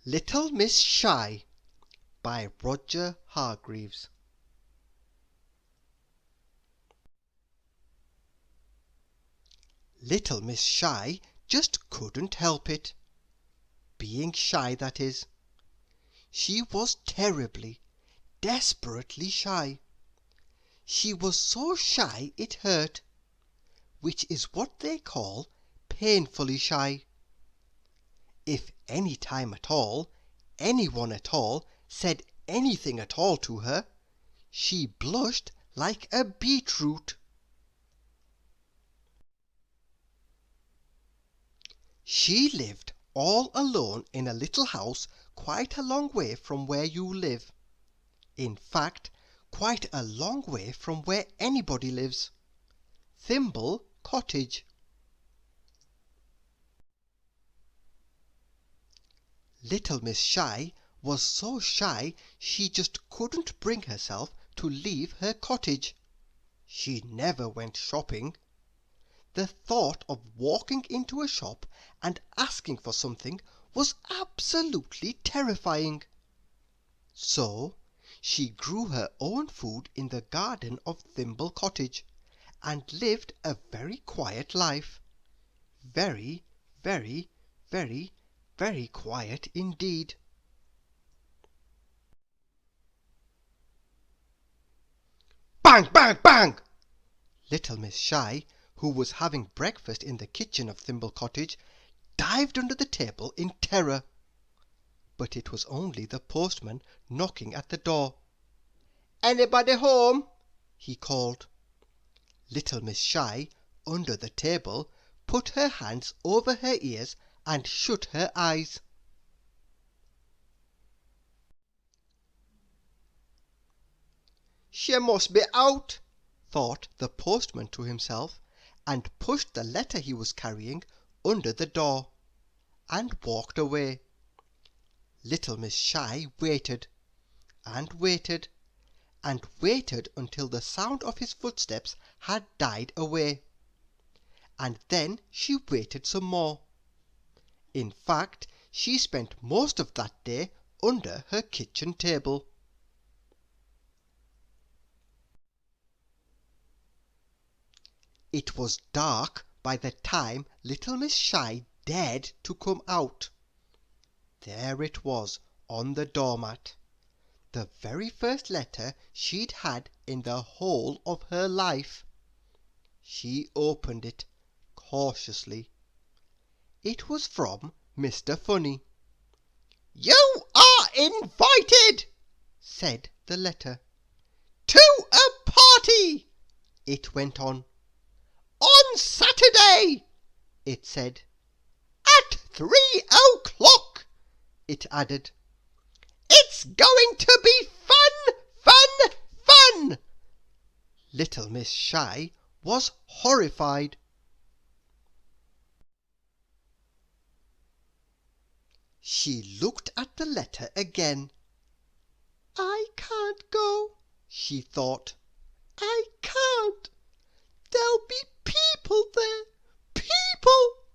Little Miss Shy by Roger Hargreaves. Little Miss Shy just couldn't help it. Being shy, that is. She was terribly, desperately shy. She was so shy it hurt, which is what they call painfully shy. If any time at all, anyone at all, said anything at all to her, she blushed like a beetroot. She lived all alone in a little house quite a long way from where you live. In fact, quite a long way from where anybody lives. Thimble Cottage. Little Miss Shy was so shy she just couldn't bring herself to leave her cottage. She never went shopping. The thought of walking into a shop and asking for something was absolutely terrifying. So she grew her own food in the garden of Thimble Cottage and lived a very quiet life. Very, very, very, very quiet indeed. Bang, bang, bang! Little Miss Shy, who was having breakfast in the kitchen of Thimble Cottage, dived under the table in terror. But it was only the postman knocking at the door. "Anybody home?" he called. Little Miss Shy, under the table, put her hands over her ears and shut her eyes. "She must be out," thought the postman to himself, and pushed the letter he was carrying under the door, and walked away. Little Miss Shy waited, and waited, and waited until the sound of his footsteps had died away. And then she waited some more. In fact, she spent most of that day under her kitchen table. It was dark by the time Little Miss Shy dared to come out. There it was on the doormat, the very first letter she'd had in the whole of her life. She opened it cautiously. It was from Mr. Funny. "You are invited," said the letter. "To a party," it went on. "On Saturday," it said. "At 3 o'clock," it added. "It's going to be fun, fun, fun." Little Miss Shy was horrified. She looked at the letter again. "I can't go," she thought. "I can't. There'll be people there. People!"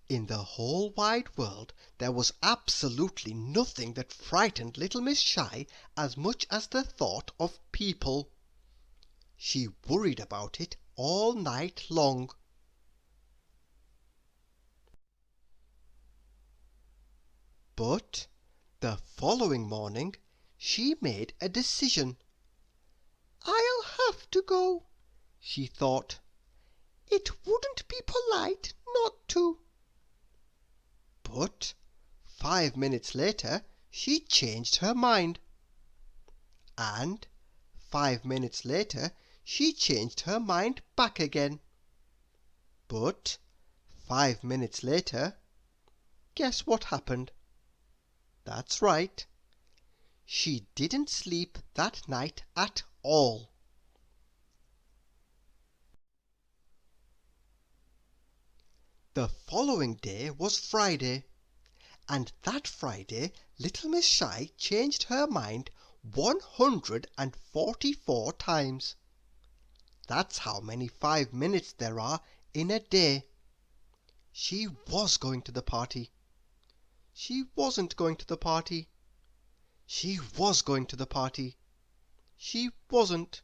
In the whole wide world there was absolutely nothing that frightened Little Miss Shy as much as the thought of people. She worried about it all night long. But the following morning she made a decision. "I'll have to go," she thought. "It wouldn't be polite not to." But 5 minutes later she changed her mind. And 5 minutes later she changed her mind back again. But 5 minutes later, guess what happened? That's right. She didn't sleep that night at all. The following day was Friday, and that Friday Little Miss Shy changed her mind 144 times. That's how many 5 minutes there are in a day. She was going to the party. She wasn't going to the party. She was going to the party. She wasn't.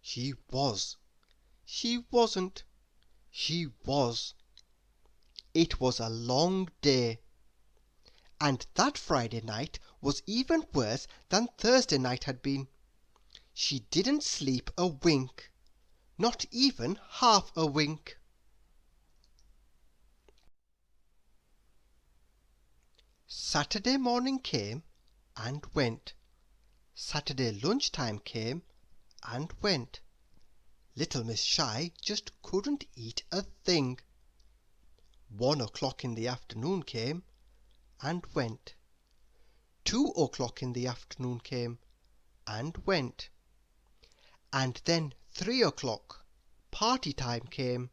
She was. She wasn't. She was. It was a long day. And that Friday night was even worse than Thursday night had been. She didn't sleep a wink. Not even half a wink. Saturday morning came and went. Saturday lunchtime came and went. Little Miss Shy just couldn't eat a thing. 1 o'clock in the afternoon came and went. 2 o'clock in the afternoon came and went. And then 3 o'clock, party time came.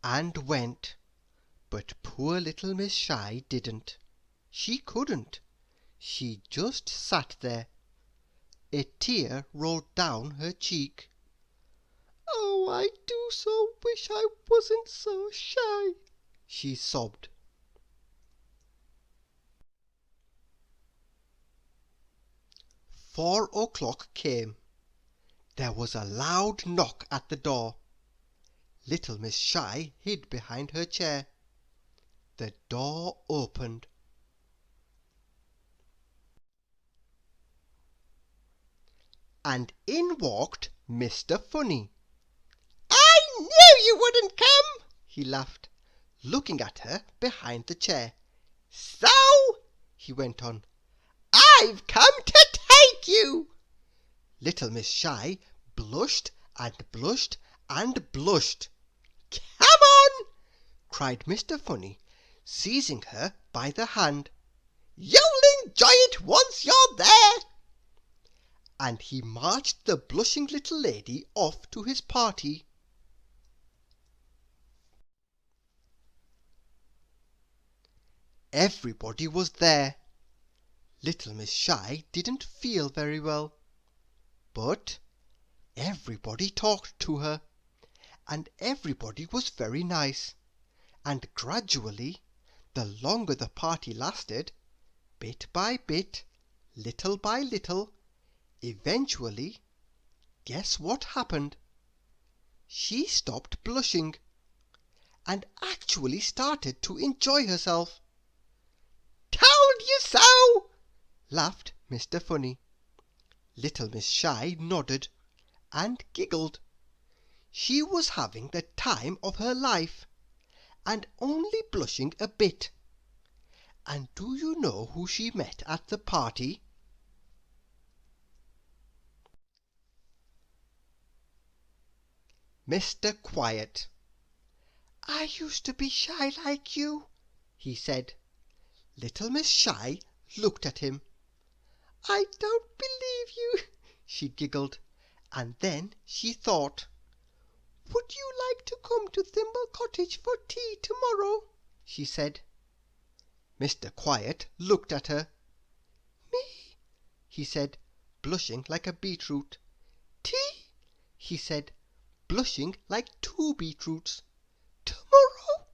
And went. But poor little Miss Shy didn't. She couldn't. She just sat there. A tear rolled down her cheek. "Oh, I do so wish I wasn't so shy," she sobbed. 4 o'clock came. There was a loud knock at the door. Little Miss Shy hid behind her chair. The door opened. And in walked Mr. Funny. "I knew you wouldn't come," he laughed, looking at her behind the chair. "So," he went on, "I've come to take you." Little Miss Shy blushed and blushed and blushed. "Come on," cried Mr. Funny, seizing her by the hand. "You'll enjoy it once you're there." And he marched the blushing little lady off to his party. Everybody was there. Little Miss Shy didn't feel very well, but everybody talked to her, and everybody was very nice, and gradually, the longer the party lasted, bit by bit, little by little, eventually, guess what happened? She stopped blushing, and actually started to enjoy herself. "Told you so!" laughed Mr. Funny. Little Miss Shy nodded and giggled. She was having the time of her life, and only blushing a bit. And do you know who she met at the party? Mr. Quiet. "I used to be shy like you," he said. Little Miss Shy looked at him. "I don't believe you," she giggled, and then she thought. "Would you like to come to Thimble Cottage for tea tomorrow?" she said. Mr. Quiet looked at her. "Me?" he said, blushing like a beetroot. "Tea?" he said, blushing like 2 beetroots. "Tomorrow?"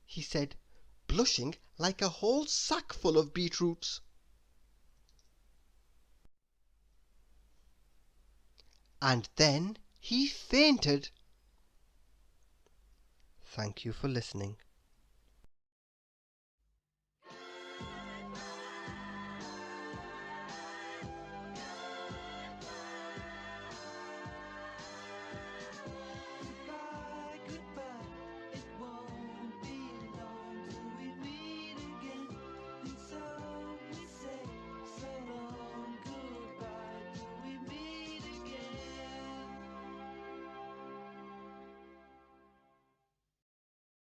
he said, blushing like a whole sackful of beetroots. And then he fainted. Thank you for listening.